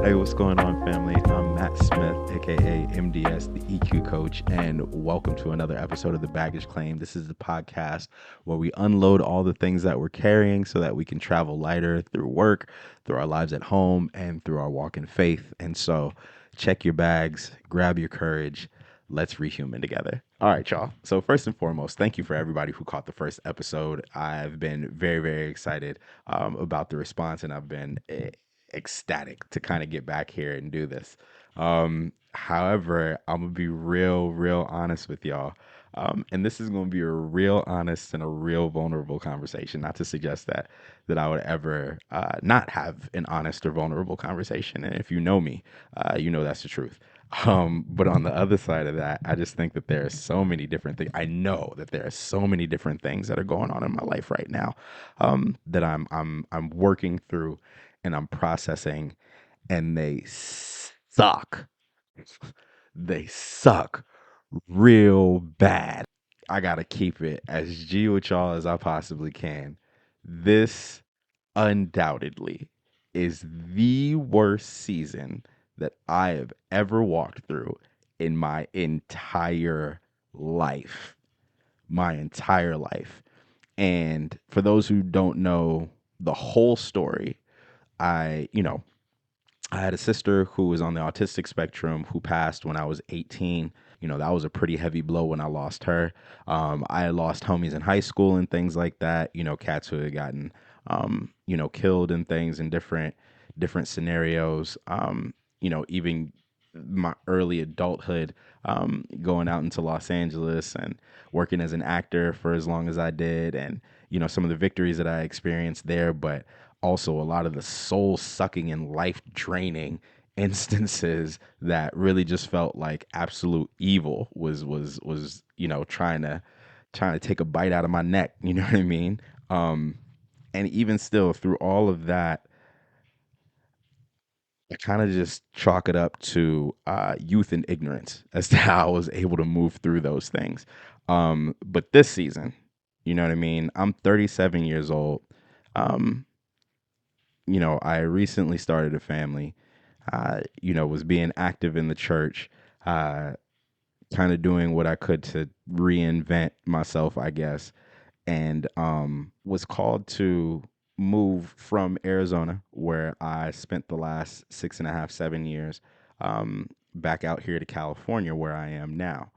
Hey, what's going on, family? I'm Matt Smith, aka MDS, the EQ coach, and welcome to another episode of The Baggage Claim. This is the podcast where we unload all the things that we're carrying so that we can travel lighter through work, through our lives at home, and through our walk in faith. And so, check your bags, grab your courage. Let's rehuman together. All right, y'all. So, first and foremost, thank you for everybody who caught the first episode. I've been very, very excited about the response, and I've been ecstatic to kind of get back here and do this. However, I'm gonna be real honest with y'all. And this is gonna be a real honest and a real vulnerable conversation. Not to suggest that I would ever not have an honest or vulnerable conversation. And if you know me, you know that's the truth. But on the other side of that, I just think that there are so many different things. I know that there are so many different things that are going on in my life right now that I'm working through and I'm processing, and they suck. They suck real bad. I gotta keep it as G with y'all as I possibly can. This undoubtedly is the worst season that I have ever walked through in my entire life. My entire life. And for those who don't know the whole story, I, you know, I had a sister who was on the autistic spectrum who passed when I was 18. That was a pretty heavy blow when I lost her. I had lost homies in high school and things like that. Cats who had gotten, killed and things in different scenarios. Even my early adulthood, going out into Los Angeles and working as an actor for as long as I did, and some of the victories that I experienced there, but also a lot of the soul sucking and life draining instances that really just felt like absolute evil was trying to take a bite out of my neck. You know what I mean? And even still, through all of that, I kind of just chalk it up to youth and ignorance as to how I was able to move through those things. But this season, you know what I mean? I'm 37 years old. Um, I recently started a family, was being active in the church, uh, kind of doing what I could to reinvent myself, I guess, and was called to move from Arizona, where I spent the last 6.5, 7 years, back out here to California, where I am now.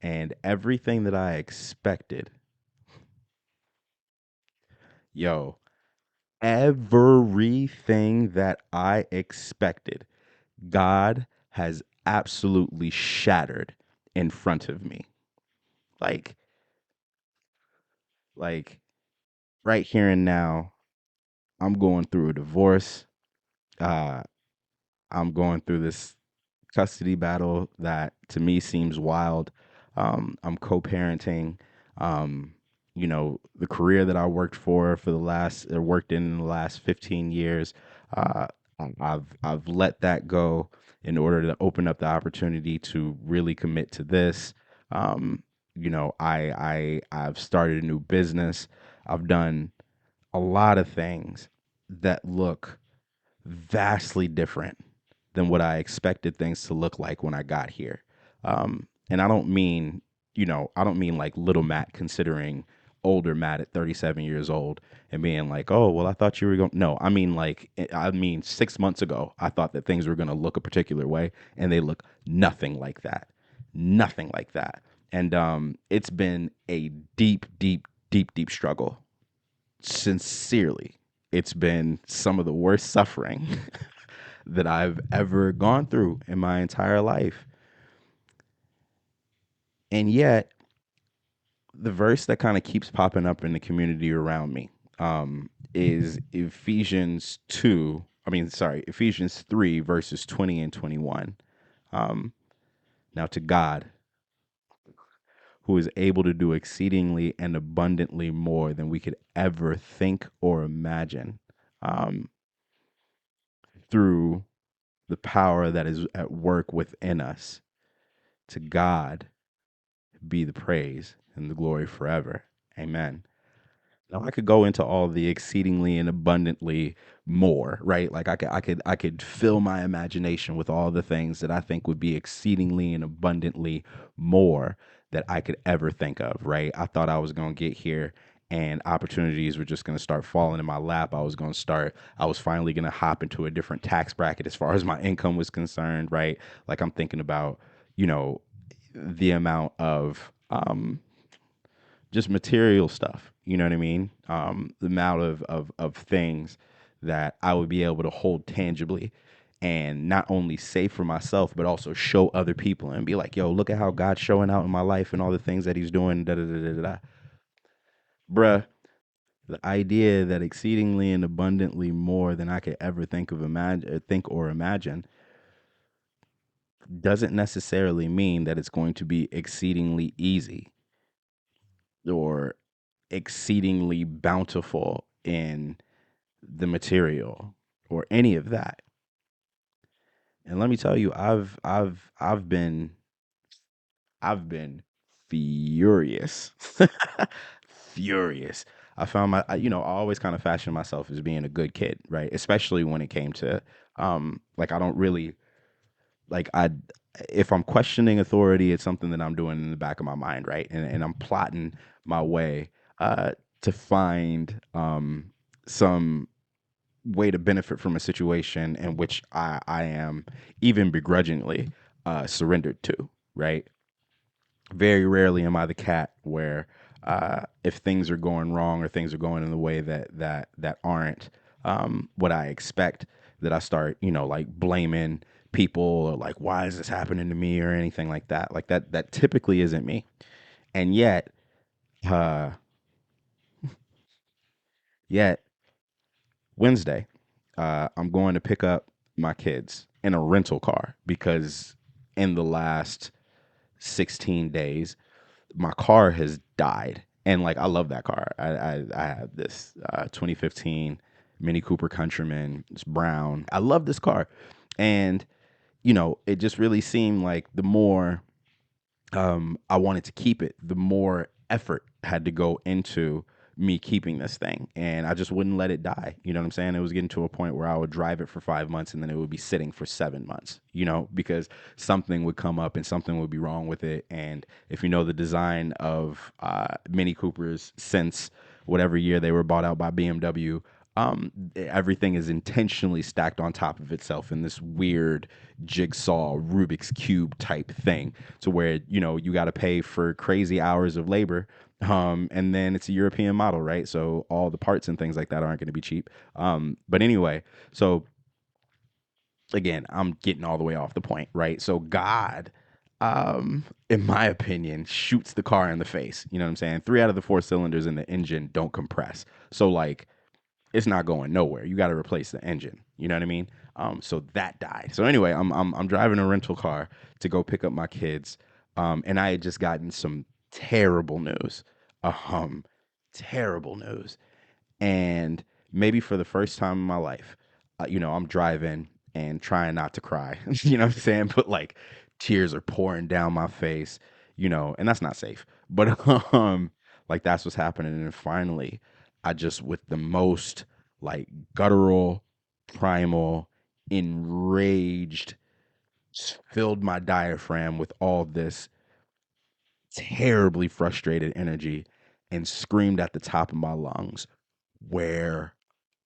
And everything that I expected, yo, everything that I expected, God has absolutely shattered in front of me. Like, like right here and now, I'm going through a divorce. Uh, I'm going through this custody battle that to me seems wild. I'm co-parenting. The career that I worked in the last 15 years. Uh, I've let that go in order to open up the opportunity to really commit to this. I've started a new business. I've done a lot of things that look vastly different than what I expected things to look like when I got here. And I don't mean like little Matt considering older Matt at 37 years old and being like, oh, well, I thought you were going. No, I mean, 6 months ago, I thought that things were going to look a particular way, and they look nothing like that. Nothing like that. And it's been a deep struggle. Sincerely, it's been some of the worst suffering that I've ever gone through in my entire life. And yet, the verse that kind of keeps popping up in the community around me is Ephesians 3, verses 20 and 21. Um, Now, to God, who is able to do exceedingly and abundantly more than we could ever think or imagine, um, through the power that is at work within us, to God be the praise and the glory forever. Amen. Now I could go into all the exceedingly and abundantly more, right? Like I could fill my imagination with all the things that I think would be exceedingly and abundantly more that I could ever think of, right? I thought I was going to get here and opportunities were just going to start falling in my lap. I was finally going to hop into a different tax bracket as far as my income was concerned, right? Like I'm thinking about, you know, the amount of just material stuff. You know what I mean? The amount of things that I would be able to hold tangibly and not only save for myself, but also show other people and be like, yo, look at how God's showing out in my life and all the things that he's doing. Da, da, da, da, da, da. Bruh, the idea that exceedingly and abundantly more than I could ever think or imagine doesn't necessarily mean that it's going to be exceedingly easy or exceedingly bountiful in the material or any of that. And let me tell you, I've been furious. Furious. I found I always kind of fashioned myself as being a good kid, right? Especially when it came to like I don't really like I if I'm questioning authority, it's something that I'm doing in the back of my mind, right? And I'm plotting my way uh to find some way to benefit from a situation in which I am even begrudgingly surrendered to, right? Very rarely am I the cat where if things are going wrong or things are going in the way that aren't what I expect, that I start, like blaming people or like why is this happening to me or anything like that. Like that typically isn't me. And uh yet Wednesday, I'm going to pick up my kids in a rental car because in the last 16 days, my car has died. And like, I love that car. I have this 2015 Mini Cooper Countryman. It's brown. I love this car. And, it just really seemed like the more I wanted to keep it, the more effort had to go into me keeping this thing. And I just wouldn't let it die. You know what I'm saying? It was getting to a point where I would drive it for 5 months and then it would be sitting for 7 months, because something would come up and something would be wrong with it. And if you know the design of Mini Coopers since whatever year they were bought out by BMW, everything is intentionally stacked on top of itself in this weird jigsaw Rubik's cube type thing, to where you got to pay for crazy hours of labor, and then it's a European model, right? So all the parts and things like that aren't going to be cheap. But anyway, so again, I'm getting all the way off the point, right? So God, in my opinion, shoots the car in the face. You know what I'm saying? 3 out of the 4 cylinders in the engine don't compress. So like it's not going nowhere. You got to replace the engine. You know what I mean? So that died. So anyway, I'm driving a rental car to go pick up my kids, and I had just gotten some terrible news. Um, Terrible news. And maybe for the first time in my life, I'm driving and trying not to cry. You know what I'm saying? But like tears are pouring down my face, and that's not safe. But like that's what's happening. And then finally, I just with the most like guttural, primal, enraged, filled my diaphragm with all this terribly frustrated energy and screamed at the top of my lungs, "Where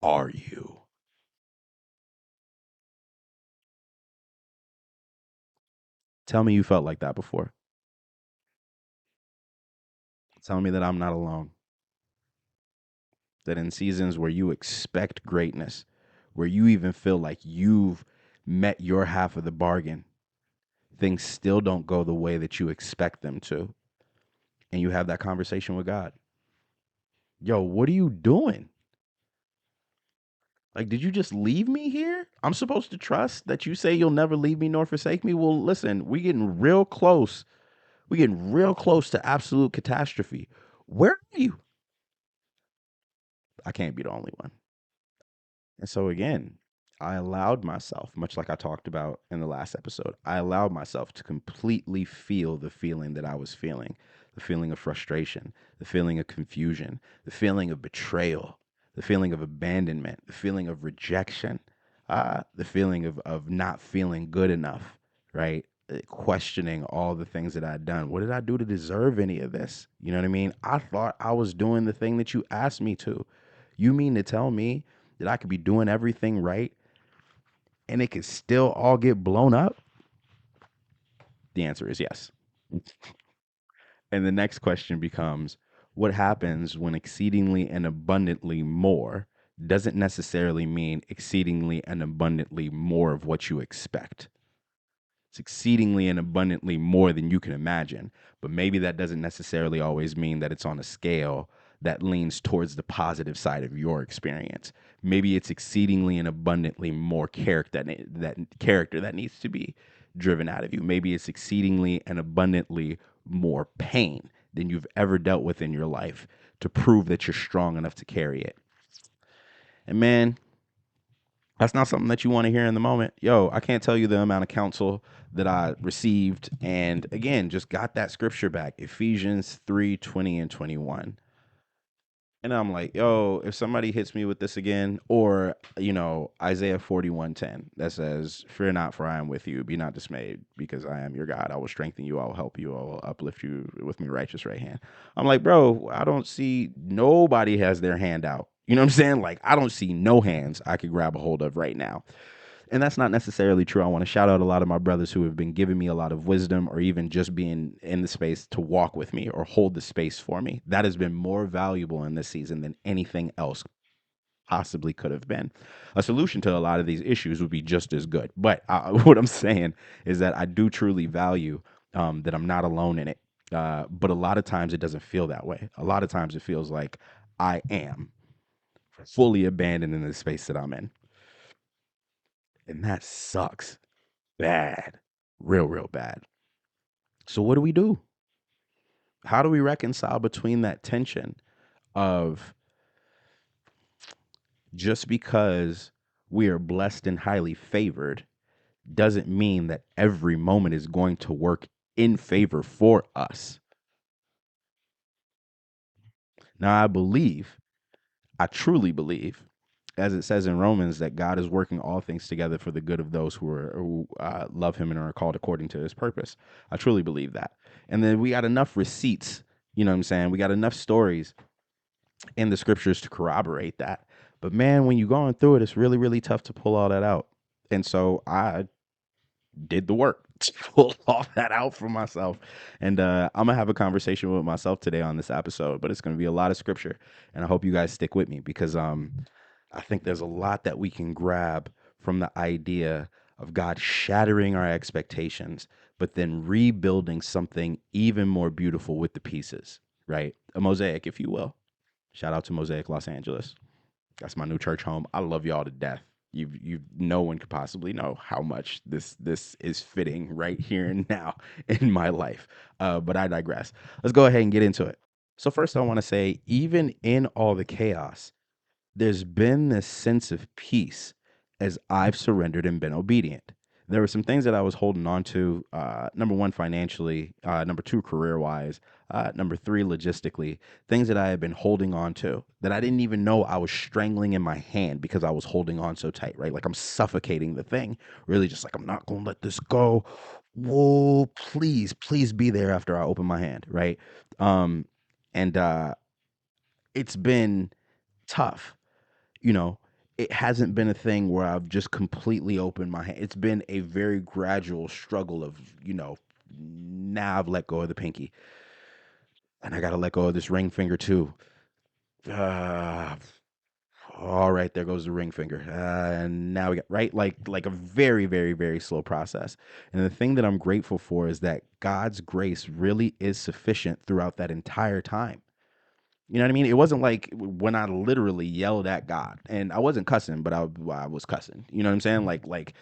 are you?" Tell me you felt like that before. Tell me that I'm not alone. That in seasons where you expect greatness, where you even feel like you've met your half of the bargain, things still don't go the way that you expect them to. And you have that conversation with God. Yo, what are you doing? Like, did you just leave me here? I'm supposed to trust that you say you'll never leave me nor forsake me? Well, listen, we getting real close. We getting real close to absolute catastrophe. Where are you? I can't be the only one. And so again, I allowed myself, much like I talked about in the last episode, I allowed myself to completely feel the feeling that I was feeling. the feeling of frustration, the feeling of confusion, the feeling of betrayal, the feeling of abandonment, the feeling of rejection, the feeling of not feeling good enough, right? Questioning all the things that I'd done. What did I do to deserve any of this? You know what I mean? I thought I was doing the thing that you asked me to. You mean to tell me that I could be doing everything right and it could still all get blown up? The answer is yes. And the next question becomes, what happens when exceedingly and abundantly more doesn't necessarily mean exceedingly and abundantly more of what you expect? It's exceedingly and abundantly more than you can imagine. But maybe that doesn't necessarily always mean that it's on a scale that leans towards the positive side of your experience. Maybe it's exceedingly and abundantly more character that needs to be driven out of you. Maybe it's exceedingly and abundantly more pain than you've ever dealt with in your life to prove that you're strong enough to carry it. And man, that's not something that you want to hear in the moment. Yo, I can't tell you the amount of counsel that I received. And again, just got that scripture back, Ephesians 3:20 and 21. And I'm like, yo, if somebody hits me with this again, or, Isaiah 41:10 that says, fear not, for I am with you. Be not dismayed, because I am your God. I will strengthen you. I will help you. I will uplift you with my righteous right hand. I'm like, bro, I don't see nobody has their hand out. You know what I'm saying? Like, I don't see no hands I could grab a hold of right now. And that's not necessarily true. I want to shout out a lot of my brothers who have been giving me a lot of wisdom, or even just being in the space to walk with me or hold the space for me. That has been more valuable in this season than anything else possibly could have been. A solution to a lot of these issues would be just as good. But what I'm saying is that I do truly value that I'm not alone in it. But a lot of times it doesn't feel that way. A lot of times it feels like I am fully abandoned in the space that I'm in. And that sucks bad, real, real bad. So, what do we do? How do we reconcile between that tension of just because we are blessed and highly favored doesn't mean that every moment is going to work in favor for us? Now, I truly believe, as it says in Romans, that God is working all things together for the good of those who love Him and are called according to His purpose. I truly believe that. And then we got enough receipts. You know what I'm saying? We got enough stories in the scriptures to corroborate that. But man, when you're going through it, it's really, really tough to pull all that out. And so I did the work to pull all that out for myself. And I'm gonna have a conversation with myself today on this episode, but it's gonna be a lot of scripture. And I hope you guys stick with me, because I think there's a lot that we can grab from the idea of God shattering our expectations, but then rebuilding something even more beautiful with the pieces, right? A mosaic, if you will. Shout out to Mosaic Los Angeles. That's my new church home. I love y'all to death. You no one could possibly know how much this is fitting right here and now in my life. But I digress. Let's go ahead and get into it. So first, I want to say, even in all the chaos, there's been this sense of peace as I've surrendered and been obedient. There were some things that I was holding on to. Number one, financially. Number two, career wise. Number three, logistically. Things that I had been holding on to that I didn't even know I was strangling in my hand because I was holding on so tight, right? Like I'm suffocating the thing, really just like, I'm not going to let this go. Whoa, please, please be there after I open my hand, right? Um, and it's been tough. you know, it hasn't been a thing where I've just completely opened my hand. It's been a very gradual struggle of, now I've let go of the pinky and I got to let go of this ring finger too. Uh, all right, there goes the ring finger. And now we got right, like a very, very, very slow process. And the thing that I'm grateful for is that God's grace really is sufficient throughout that entire time. You know what I mean? It wasn't like when I literally yelled at God, and I wasn't cussing, but I was cussing. You know what I'm saying? Like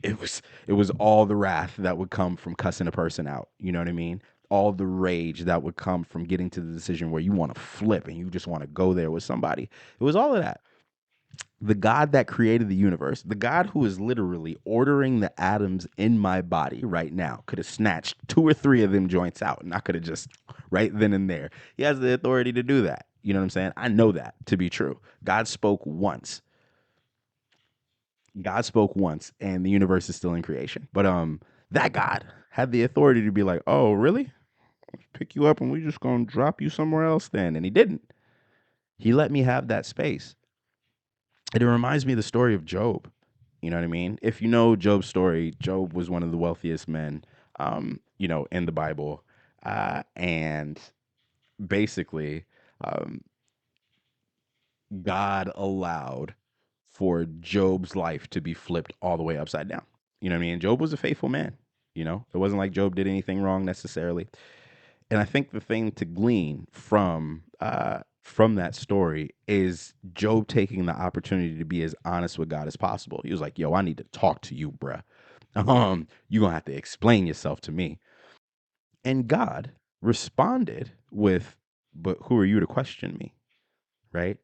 it was all the wrath that would come from cussing a person out. You know what I mean? All the rage that would come from getting to the decision where you want to flip and you just want to go there with somebody. It was all of that. The God that created the universe, the God who is literally ordering the atoms in my body right now, could have snatched two or three of them joints out and I could have just right then and there. He has the authority to do that. You know what I'm saying? I know that to be true. God spoke once. God spoke once and the universe is still in creation. But that God had the authority to be like, "Oh, really? Pick you up and we just going to drop you somewhere else then." And he didn't. He let me have that space. And it reminds me of the story of Job. You know what I mean? If you know Job's story, Job was one of the wealthiest men, in the Bible. And basically, um, God allowed for Job's life to be flipped all the way upside down. You know what I mean? Job was a faithful man. It wasn't like Job did anything wrong necessarily. And I think the thing to glean from that story is Job taking the opportunity to be as honest with God as possible. He was like, "Yo, I need to talk to you, bruh. You're gonna have to explain yourself to me." And God responded with, "But who are you to question me?" Right?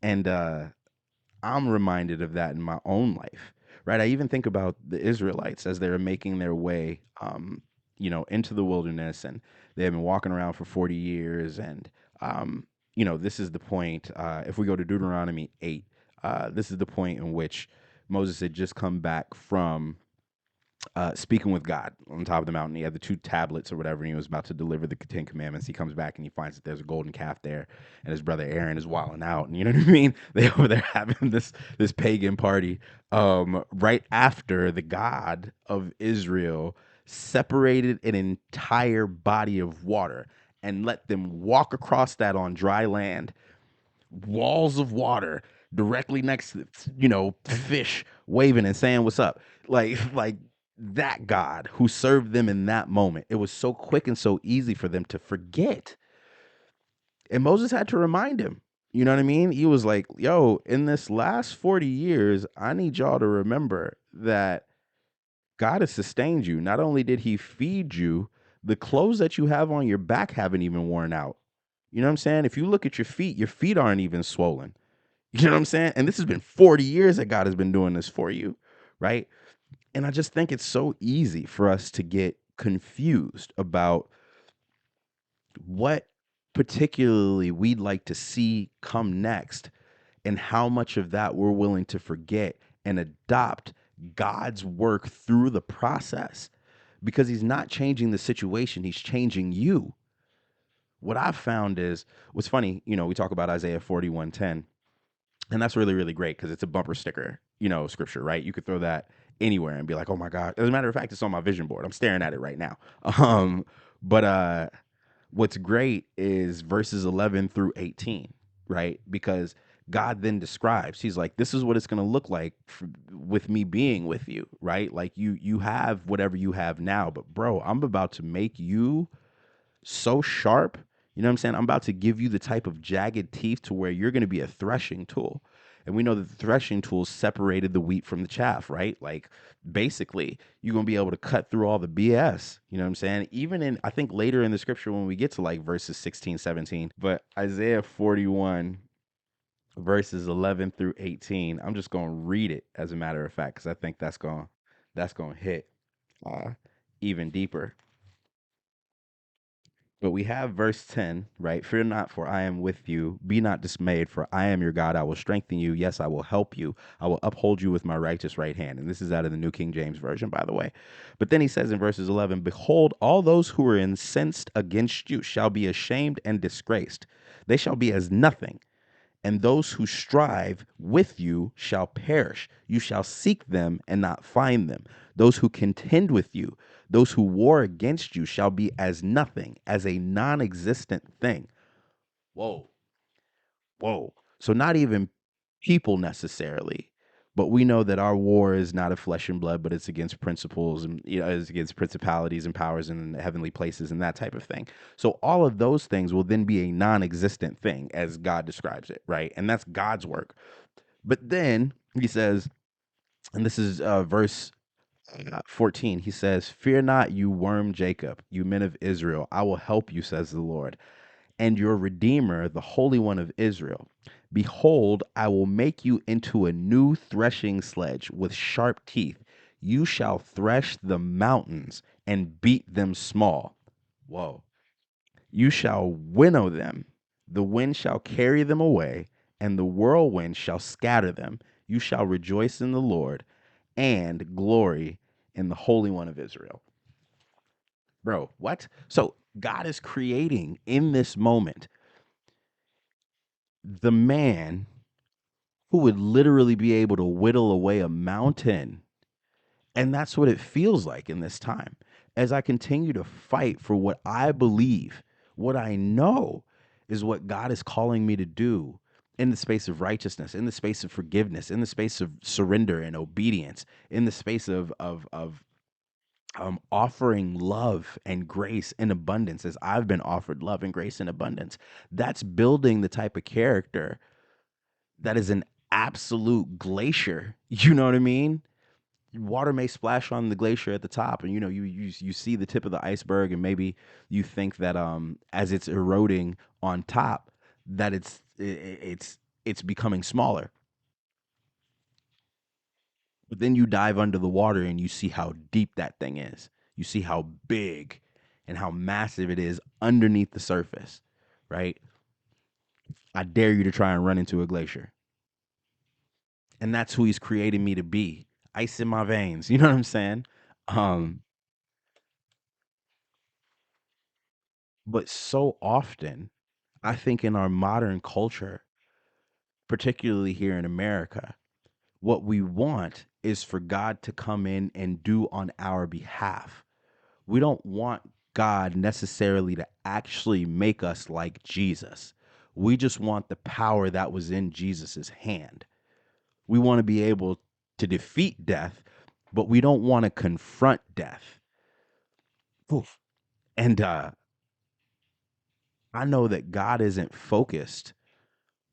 And I'm reminded of that in my own life, right? I even think about the Israelites as they were making their way, into the wilderness, and they have been walking around for 40 years. And, this is the point. If we go to Deuteronomy 8, this is the point in which Moses had just come back from speaking with God on top of the mountain. He had the two tablets or whatever, and he was about to deliver the Ten Commandments. He comes back and he finds that there's a golden calf there, and his brother Aaron is wilding out. And you know what I mean? They over there having this pagan party right after the God of Israel separated an entire body of water and let them walk across that on dry land, walls of water directly next to fish waving and saying what's up, like that God who served them in that moment. It was so quick and so easy for them to forget, and Moses had to remind him. You know what I mean? He was like, "Yo, in this last 40 years, I need y'all to remember that God has sustained you. Not only did he feed you, the clothes that you have on your back haven't even worn out. You know what I'm saying? If you look at your feet aren't even swollen. You know what I'm saying? And this has been 40 years that God has been doing this for you, right?" And I just think it's so easy for us to get confused about what particularly we'd like to see come next and how much of that we're willing to forget and adopt God's work through the process, because he's not changing the situation, he's changing you. What I've found is, what's funny, we talk about Isaiah 41:10. And that's really, really great because it's a bumper sticker, scripture, right? You could throw that anywhere and be like, "Oh my God." As a matter of fact, it's on my vision board. I'm staring at it right now. But what's great is verses 11 through 18, right? Because God then describes, he's like, "This is what it's going to look like with me being with you," right? Like you have whatever you have now, but bro, I'm about to make you so sharp. You know what I'm saying? I'm about to give you the type of jagged teeth to where you're going to be a threshing tool. And we know that the threshing tool separated the wheat from the chaff, right? Like basically, you're going to be able to cut through all the BS. You know what I'm saying? Even in, I think later in the scripture when we get to like verses 16, 17, but Isaiah 41, verses 11 through 18, I'm just going to read it as a matter of fact, because I think that's going to hit uh, even deeper. But we have verse 10, right? "Fear not, for I am with you. Be not dismayed, for I am your God. I will strengthen you. Yes, I will help you. I will uphold you with my righteous right hand." And this is out of the New King James Version, by the way. But then he says in verses 11, "Behold, all those who are incensed against you shall be ashamed and disgraced. They shall be as nothing. And those who strive with you shall perish. You shall seek them and not find them. Those who contend with you, those who war against you, shall be as nothing, as a non existent thing." Whoa, whoa. So, not even people necessarily, but we know that our war is not of flesh and blood, but it's against principles and it's against principalities and powers in heavenly places and that type of thing. So all of those things will then be a non-existent thing as God describes it, right? And that's God's work. But then he says, and this is verse 14, he says, "Fear not, you worm Jacob, you men of Israel. I will help you, says the Lord, and your Redeemer, the Holy One of Israel. Behold, I will make you into a new threshing sledge with sharp teeth. You shall thresh the mountains and beat them small. Whoa. You shall winnow them. The wind shall carry them away, and the whirlwind shall scatter them. You shall rejoice in the Lord and glory in the Holy One of Israel. Bro, what? So God is creating in this moment the man who would literally be able to whittle away a mountain. And that's what it feels like in this time. As I continue to fight for what I believe, what I know is what God is calling me to do in the space of righteousness, in the space of forgiveness, in the space of surrender and obedience, in the space of offering love and grace in abundance as I've been offered love and grace in abundance. That's building the type of character that is an absolute glacier. You know what I mean? Water may splash on the glacier at the top, and you see the tip of the iceberg, and maybe you think that as it's eroding on top, that it's becoming smaller. But then you dive under the water and you see how deep that thing is. You see how big and how massive it is underneath the surface, right? I dare you to try and run into a glacier. And that's who he's created me to be. Ice in my veins. You know what I'm saying? Um, but so often, I think in our modern culture, particularly here in America, what we want is for God to come in and do on our behalf. We don't want God necessarily to actually make us like Jesus. We just want the power that was in Jesus's hand. We want to be able to defeat death, but we don't want to confront death. Oof. And I know that God isn't focused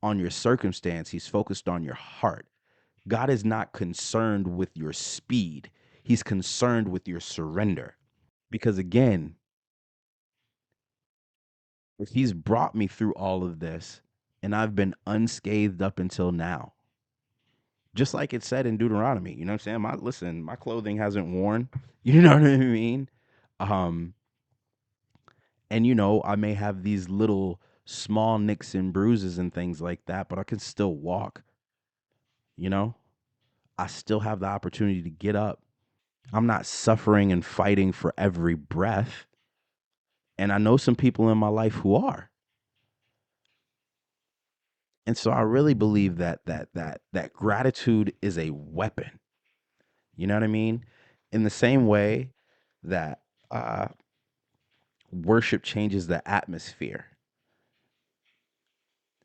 on your circumstance, He's focused on your heart. God is not concerned with your speed, He's concerned with your surrender. Because again, if He's brought me through all of this and I've been unscathed up until now, just like it said in Deuteronomy, you know what I'm saying? My clothing hasn't worn. You know what I mean? Um, and I may have these little small nicks and bruises and things like that, but I can still walk, you know? I still have the opportunity to get up. I'm not suffering and fighting for every breath. And I know some people in my life who are. And so I really believe that gratitude is a weapon. You know what I mean? In the same way that uh, worship changes the atmosphere.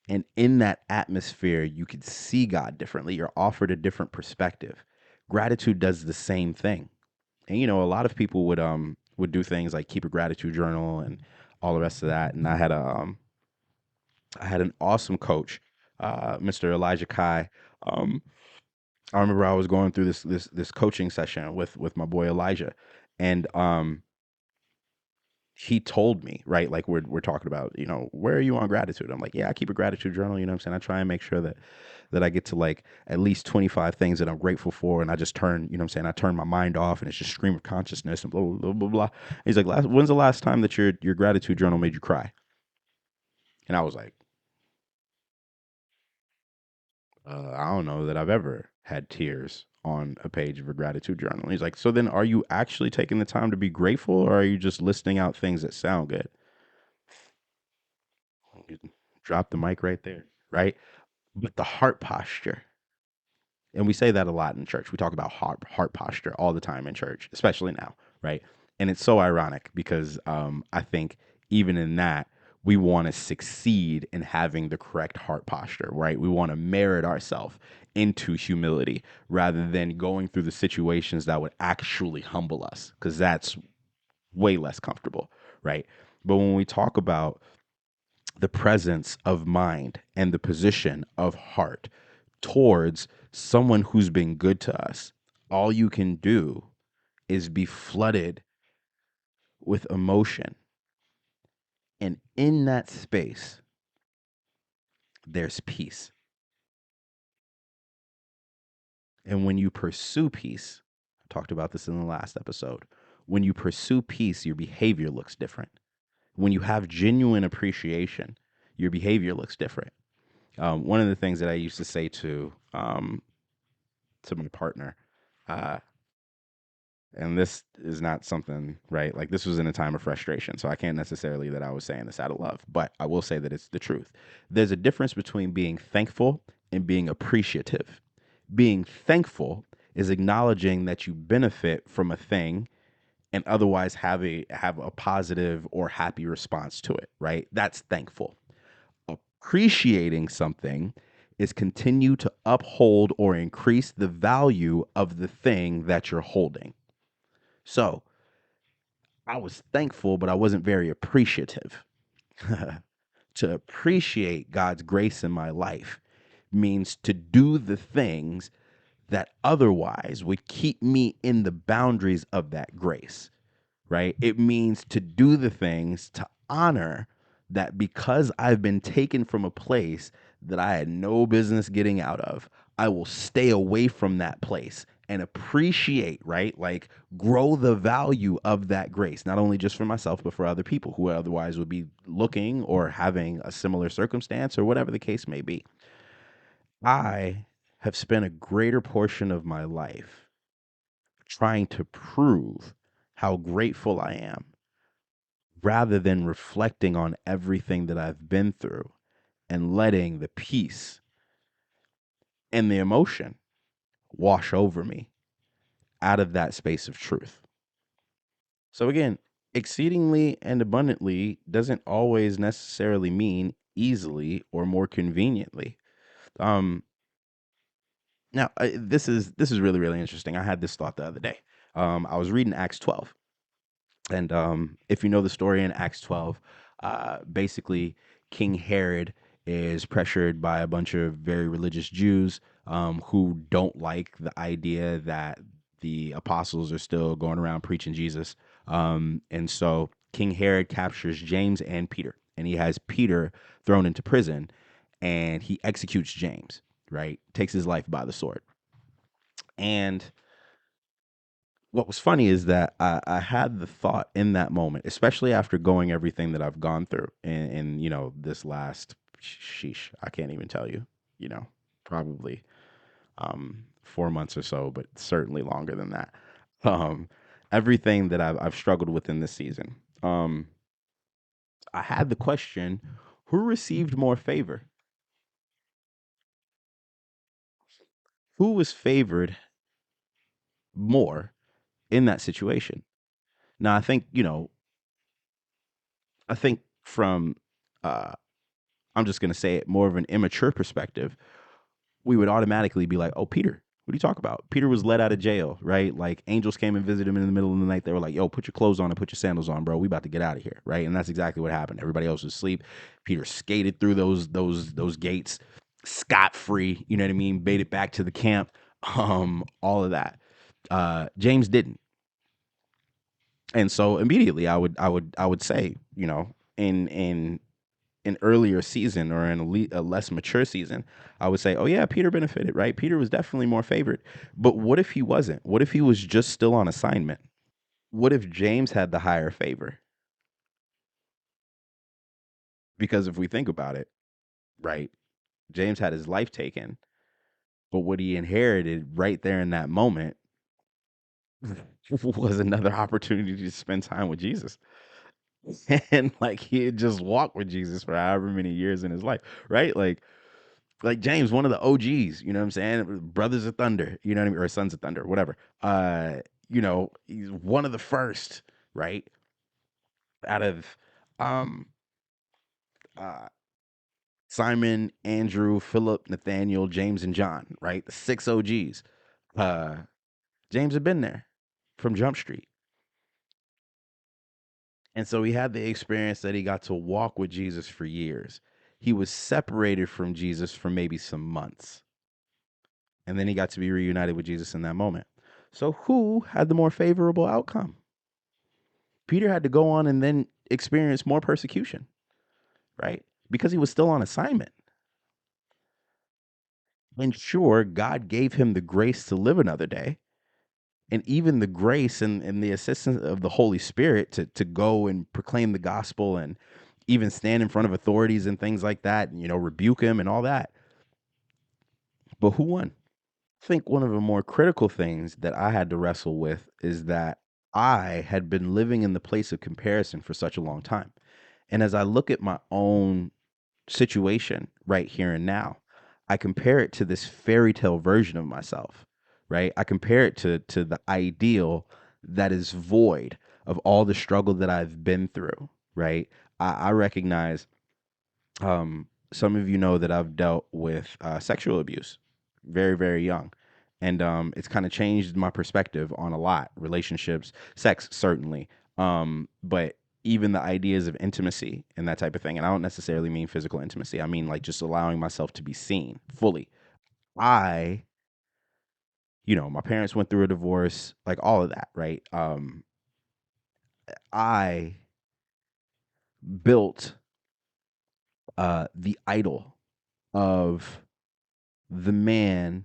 And in that atmosphere, you can see God differently. You're offered a different perspective. Gratitude does the same thing. And a lot of people would do things like keep a gratitude journal and all the rest of that. And I had an awesome coach, Mr. Elijah Kai. Um, I remember I was going through this coaching session with my boy Elijah, and he told me, right, like we're talking about, where are you on gratitude? I'm like, yeah, I keep a gratitude journal. You know what I'm saying? I try and make sure that I get to like at least 25 things that I'm grateful for, and I just turn, what I'm saying, I turn my mind off, and it's just stream of consciousness and blah blah blah blah blah. And he's like, when's the last time that your gratitude journal made you cry? And I was like, I don't know that I've ever had tears on a page of a gratitude journal. He's like, so then are you actually taking the time to be grateful, or are you just listing out things that sound good? You drop the mic right there, right? But the heart posture, and we say that a lot in church. We talk about heart posture all the time in church, especially now, right? And it's so ironic because I think even in that, we want to succeed in having the correct heart posture, right? We want to merit ourselves into humility rather than going through the situations that would actually humble us, because that's way less comfortable, right? But when we talk about the presence of mind and the position of heart towards someone who's been good to us, all you can do is be flooded with emotion. And in that space, there's peace. And when you pursue peace, I talked about this in the last episode. When you pursue peace, your behavior looks different. When you have genuine appreciation, your behavior looks different. One of the things that I used to say to my partner, uh, and this is not something right. Like this was in a time of frustration, so I can't necessarily that I was saying this out of love, but I will say that it's the truth. There's a difference between being thankful and being appreciative. Being thankful is acknowledging that you benefit from a thing and otherwise have a positive or happy response to it, right? That's thankful. Appreciating something is continue to uphold or increase the value of the thing that you're holding. So, I was thankful, but I wasn't very appreciative. To appreciate God's grace in my life means to do the things that otherwise would keep me in the boundaries of that grace, right? It means to do the things to honor that because I've been taken from a place that I had no business getting out of, I will stay away from that place and appreciate, right? Like grow the value of that grace, not only just for myself, but for other people who otherwise would be looking or having a similar circumstance or whatever the case may be. I have spent a greater portion of my life trying to prove how grateful I am rather than reflecting on everything that I've been through and letting the peace and the emotion wash over me out of that space of truth. So, again, exceedingly and abundantly doesn't always necessarily mean easily or more conveniently. Um, this is really really interesting. I had this thought the other day. I was reading Acts 12. And if you know the story in Acts 12, basically King Herod is pressured by a bunch of very religious Jews who don't like the idea that the apostles are still going around preaching Jesus. And so King Herod captures James and Peter, and he has Peter thrown into prison, and he executes James, right? Takes his life by the sword. And what was funny is that I had the thought in that moment, especially after going everything that I've gone through in this last sheesh, I can't even tell you, probably 4 months or so, but certainly longer than that. Um, Everything that I've struggled with in this season. I had the question, who received more favor? Who was favored more in that situation? Now, I think from uh, I'm just going to say it more of an immature perspective, we would automatically be like, oh, Peter, what do you talk about? Peter was let out of jail, right? Like angels came and visited him in the middle of the night. They were like, yo, put your clothes on and put your sandals on, bro. We about to get out of here, right? And that's exactly what happened. Everybody else was asleep. Peter skated through those gates scot free, you know what I mean? Made it back to the camp. All of that. James didn't. And so immediately I would say, in an earlier season or in a less mature season, I would say, oh yeah, Peter benefited, right? Peter was definitely more favored. But what if he wasn't? What if he was just still on assignment? What if James had the higher favor? Because if we think about it, right, James had his life taken, but what he inherited right there in that moment was another opportunity to spend time with Jesus. And like he had just walked with Jesus for however many years in his life, right? Like James, one of the OGs, you know what I'm saying? Brothers of Thunder, you know what I mean? Or Sons of Thunder, whatever. He's one of the first, right? Out of um uh Simon, Andrew, Philip, Nathaniel, James, and John, right? The six OGs. Uh James had been there from Jump Street. And so he had the experience that he got to walk with Jesus for years. He was separated from Jesus for maybe some months. And then he got to be reunited with Jesus in that moment. So who had the more favorable outcome? Peter had to go on and then experience more persecution, right? Because he was still on assignment. And sure, God gave him the grace to live another day, and even the grace and the assistance of the Holy Spirit to go and proclaim the gospel and even stand in front of authorities and things like that, and rebuke him and all that. But who won? I think one of the more critical things that I had to wrestle with is that I had been living in the place of comparison for such a long time. And as I look at my own situation right here and now, I compare it to this fairy tale version of myself, right? I compare it to the ideal that is void of all the struggle that I've been through, right? I recognize some of you know that I've dealt with sexual abuse very, very young. And it's kind of changed my perspective on a lot relationships, sex, certainly. But even the ideas of intimacy and that type of thing. And I don't necessarily mean physical intimacy, I mean like just allowing myself to be seen fully. I, my parents went through a divorce, like all of that, right? I built the idol of the man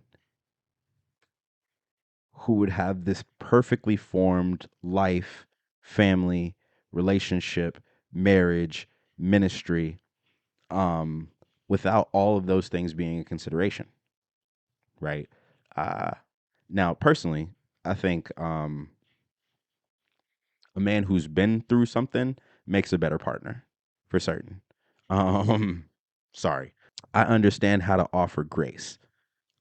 who would have this perfectly formed life, family, relationship, marriage, ministry, um, without all of those things being a consideration, right? Uh, Now, personally, I think a man who's been through something makes a better partner, for certain. Um, Sorry. I understand how to offer grace.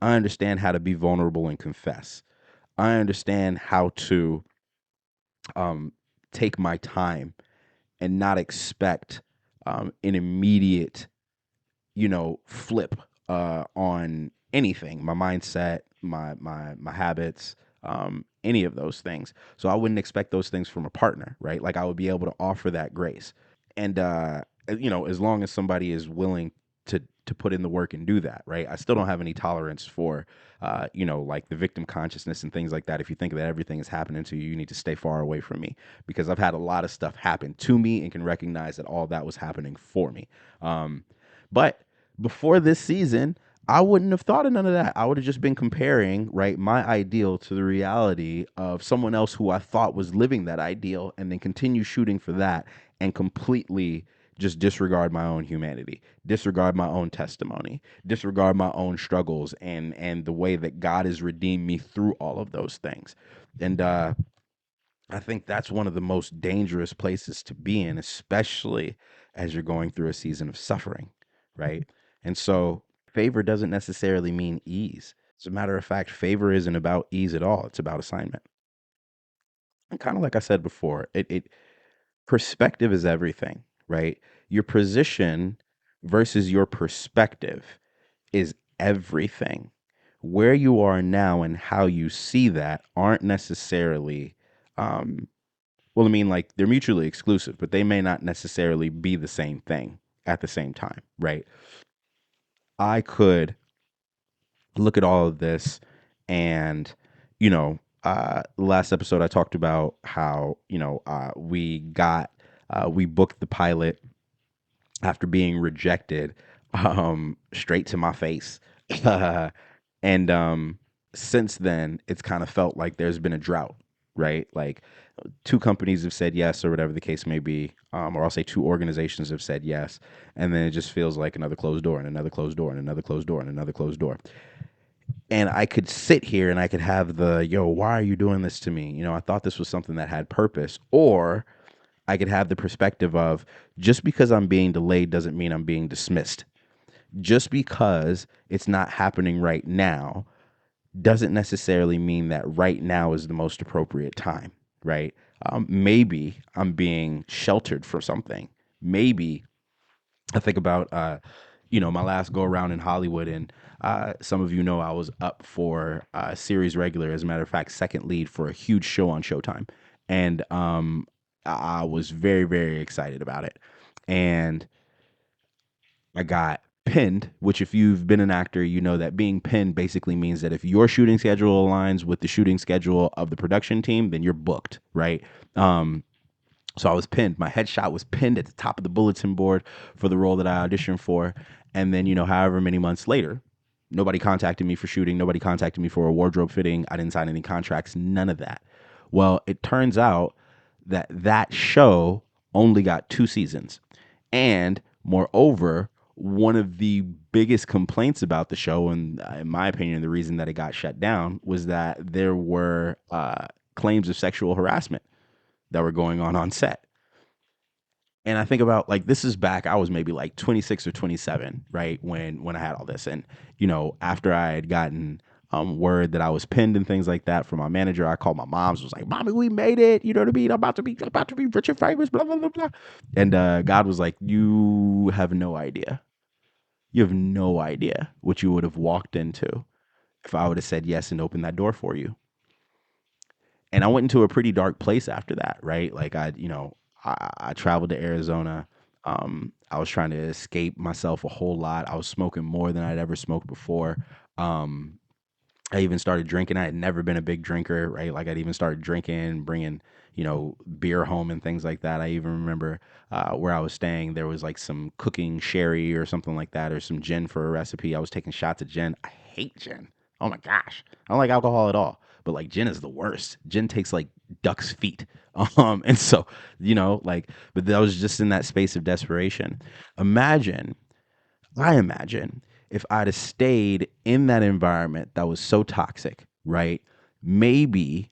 I understand how to be vulnerable and confess. I understand how to um, take my time and not expect an immediate, flip on anything, my mindset, my habits, any of those things. So I wouldn't expect those things from a partner, right? Like I would be able to offer that grace, and as long as somebody is willing to put in the work and do that, right? I still don't have any tolerance for like the victim consciousness and things like that. If you think that everything is happening to you, you need to stay far away from me, because I've had a lot of stuff happen to me and can recognize that all that was happening for me. But before this season, I wouldn't have thought of none of that. I would have just been comparing, right, my ideal to the reality of someone else who I thought was living that ideal, and then continue shooting for that and completely just disregard my own humanity, disregard my own testimony, disregard my own struggles, and the way that God has redeemed me through all of those things. And I think that's one of the most dangerous places to be in, especially as you're going through a season of suffering, right? And so favor doesn't necessarily mean ease. As a matter of fact, favor isn't about ease at all. It's about assignment. And kind of like I said before, it perspective is everything, right? Your position versus your perspective is everything. Where you are now and how you see that aren't necessarily well, I mean, like they're mutually exclusive, but they may not necessarily be the same thing at the same time, right? I could look at all of this and, last episode I talked about how, we booked the pilot after being rejected straight to my face. And since then, it's kind of felt like there's been a drought, right? Like two companies have said yes, or whatever the case may be, or I'll say two organizations have said yes, and then it just feels like another closed door and another closed door and another closed door and another closed door. And I could sit here and I could have the, yo, why are you doing this to me? I thought this was something that had purpose. Or I could have the perspective of, just because I'm being delayed doesn't mean I'm being dismissed. Just because it's not happening right now doesn't necessarily mean that right now is the most appropriate time, right? Maybe I'm being sheltered for something. Maybe I think about, my last go around in Hollywood, and some of you know I was up for series regular. As a matter of fact, second lead for a huge show on Showtime, and I was very, very excited about it. And I got pinned, which if you've been an actor, you know that being pinned basically means that if your shooting schedule aligns with the shooting schedule of the production team, then you're booked, right? So I was pinned. My headshot was pinned at the top of the bulletin board for the role that I auditioned for. And then, however many months later, Nobody contacted me for shooting. Nobody contacted me for a wardrobe fitting. I didn't sign any contracts, none of that. Well, it turns out that that show only got 2 seasons. And moreover, one of the biggest complaints about the show, and in my opinion, the reason that it got shut down was that there were claims of sexual harassment that were going on set. And I think about, like, this is back, I was maybe like 26 or 27, right, when I had all this. And after I had gotten word that I was pinned and things like that from my manager, I called my mom's, was like, "Mommy, we made it, you know what I mean, I'm about to be rich and famous, blah blah blah blah." And God was like, "You have no idea, you have no idea what you would have walked into if I would have said yes and opened that door for you." And I went into a pretty dark place after that, right? Like, I traveled to Arizona. I was trying to escape myself a whole lot. I was smoking more than I'd ever smoked before. Um, I even started drinking. I had never been a big drinker, right? Like, I'd even started drinking, bringing, beer home and things like that. I even remember where I was staying, there was like some cooking sherry or something like that, or some gin for a recipe. I was taking shots of gin. I hate gin. Oh my gosh. I don't like alcohol at all. But like, gin is the worst. Gin tastes like duck's feet. And so, like, but I was just in that space of desperation. Imagine I imagine if I'd have stayed in that environment that was so toxic, right? Maybe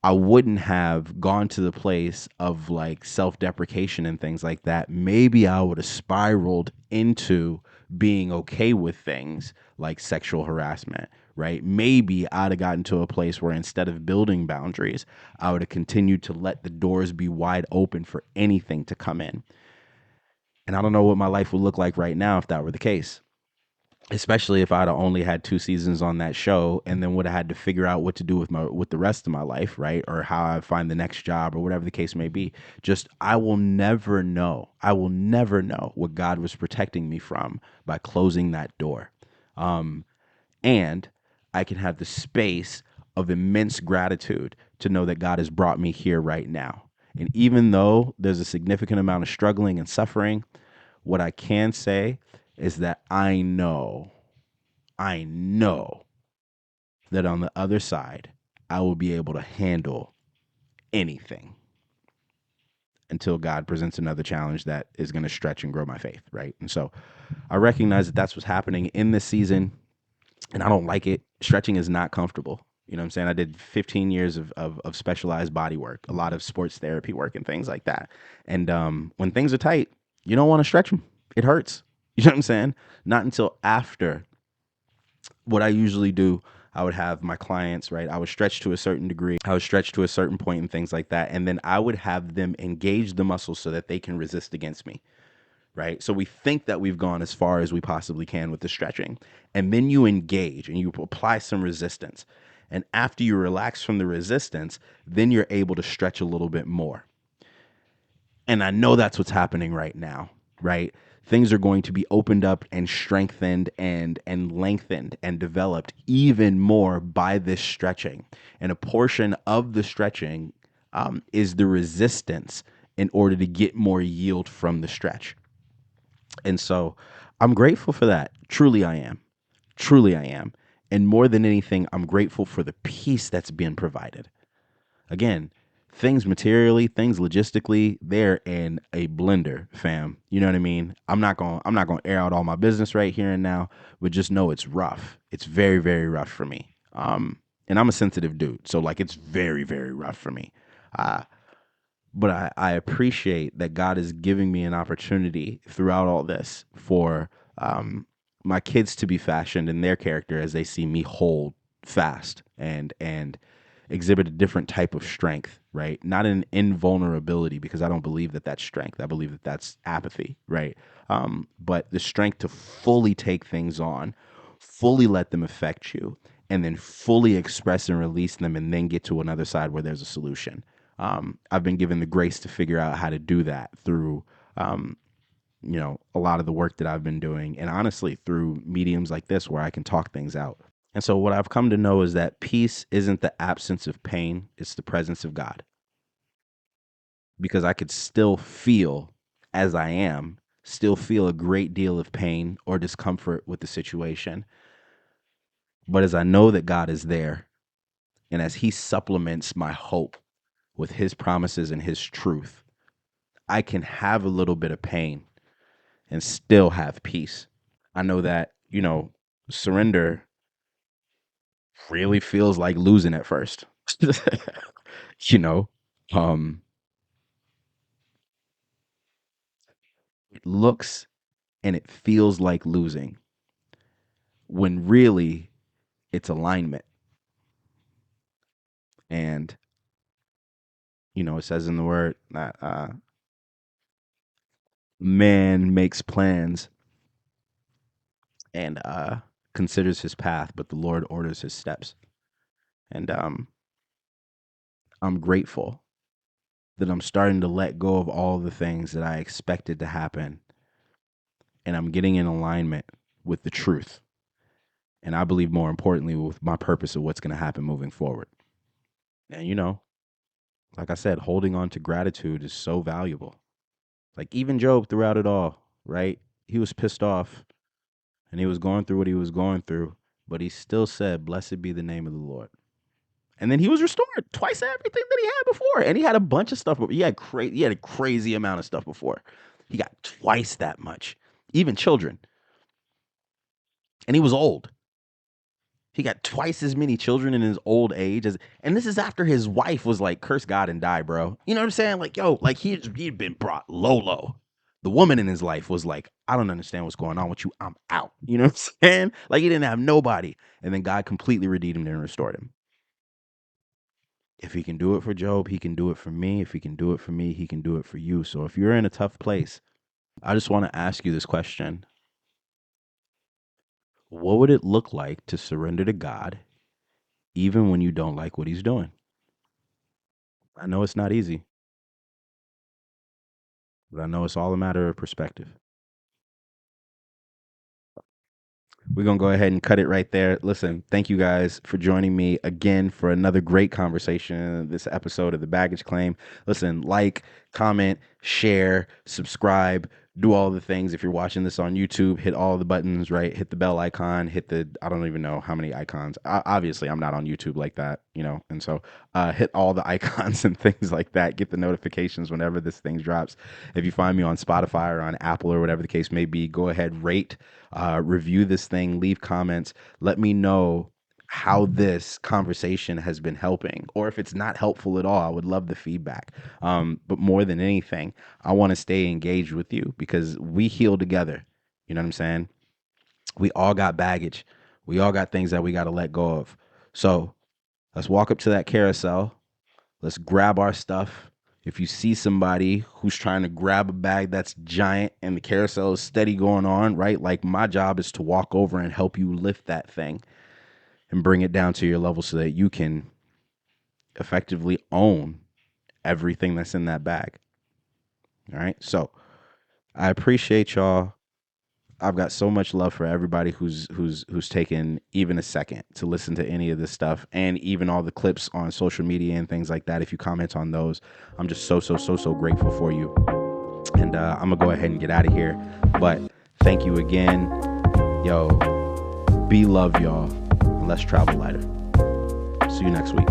I wouldn't have gone to the place of like self deprecation and things like that. Maybe I would have spiraled into being okay with things like sexual harassment, right? Maybe I'd have gotten to a place where instead of building boundaries, I would have continued to let the doors be wide open for anything to come in. And I don't know what my life would look like right now if that were the case, especially if I'd have only had 2 seasons on that show and then would have had to figure out what to do with the rest of my life, right? Or how I find the next job or whatever the case may be. Just, I will never know. I will never know what God was protecting me from by closing that door. And I can have the space of immense gratitude to know that God has brought me here right now. And even though there's a significant amount of struggling and suffering, what I can say is that I know that on the other side, I will be able to handle anything until God presents another challenge that is going to stretch and grow my faith, right? And so I recognize that that's what's happening in this season, and I don't like it. Stretching is not comfortable. You know what I'm saying? I did 15 years of specialized body work, a lot of sports therapy work and things like that. And when things are tight, you don't want to stretch them. It hurts. You know what I'm saying? Not until after. What I usually do, I would have my clients, right? I would stretch to a certain degree. I would stretch to a certain point and things like that. And then I would have them engage the muscles so that they can resist against me, right? So we think that we've gone as far as we possibly can with the stretching. And then you engage and you apply some resistance. And after you relax from the resistance, then you're able to stretch a little bit more. And I know that's what's happening right now, right? Things are going to be opened up and strengthened and lengthened and developed even more by this stretching. And a portion of the stretching is the resistance in order to get more yield from the stretch. And so I'm grateful for that. Truly, I am. Truly, I am. And more than anything, I'm grateful for the peace that's being provided. Again, things materially, things logistically, they're in a blender, fam. You know what I mean? I'm not gonna air out all my business right here and now, but just know it's rough. It's very, very rough for me. And I'm a sensitive dude, so like, it's very, very rough for me. Uh, but I appreciate that God is giving me an opportunity throughout all this for my kids to be fashioned in their character as they see me hold fast and exhibit a different type of strength, right? Not an invulnerability, because I don't believe that that's strength. I believe that that's apathy, right? But the strength to fully take things on, fully let them affect you, and then fully express and release them, and then get to another side where there's a solution. I've been given the grace to figure out how to do that through, a lot of the work that I've been doing, and honestly, through mediums like this where I can talk things out. And so, what I've come to know is that peace isn't the absence of pain, it's the presence of God. Because I could still feel, as I am, still feel a great deal of pain or discomfort with the situation. But as I know that God is there, and as he supplements my hope with his promises and his truth, I can have a little bit of pain and still have peace. I know that, surrender really feels like losing at first. you know, um, it looks and it feels like losing when really it's alignment. And, it says in the word that man makes plans and considers his path, but the Lord orders his steps. And I'm grateful that I'm starting to let go of all the things that I expected to happen, and I'm getting in alignment with the truth. And I believe more importantly with my purpose of what's going to happen moving forward. And like I said, holding on to gratitude is so valuable. Like even Job throughout it all, right? He was pissed off and he was going through what he was going through, but he still said, "Blessed be the name of the Lord." And then he was restored twice everything that he had before. And he had a bunch of stuff. He had a crazy amount of stuff before. He got twice that much, even children. And he was old. He got twice as many children in his old age and this is after his wife was like, curse God and die, bro. You know what I'm saying? Like, yo, like he'd been brought low. The woman in his life was like, I don't understand what's going on with you. I'm out. You know what I'm saying? Like he didn't have nobody. And then God completely redeemed him and restored him. If he can do it for Job, he can do it for me. If he can do it for me, he can do it for you. So if you're in a tough place, I just want to ask you this question. What would it look like to surrender to God even when you don't like what he's doing? I know it's not easy, but I know it's all a matter of perspective. We're going to go ahead and cut it right there. Listen, thank you guys for joining me again for another great conversation. This episode of The Baggage Claim. Listen, like, comment, share, subscribe, do all the things. If you're watching this on YouTube, hit all the buttons, right? Hit the bell icon, I don't even know how many icons. Obviously, I'm not on YouTube like that, and so hit all the icons and things like that. Get the notifications whenever this thing drops. If you find me on Spotify or on Apple or whatever the case may be, go ahead, rate, review this thing, leave comments, let me know how this conversation has been helping, or if it's not helpful at all. I would love the feedback. But more than anything, I want to stay engaged with you because we heal together. You know what I'm saying? We all got baggage. We all got things that we got to let go of. So let's walk up to that carousel. Let's grab our stuff. If you see somebody who's trying to grab a bag that's giant and the carousel is steady going on, right? Like my job is to walk over and help you lift that thing and bring it down to your level so that you can effectively own everything that's in that bag. All right. So I appreciate y'all. I've got so much love for everybody who's taken even a second to listen to any of this stuff and even all the clips on social media and things like that. If you comment on those, I'm just so grateful for you. And I'm gonna go ahead and get out of here. But thank you again. Yo, be love, y'all. And let's travel lighter. See you next week.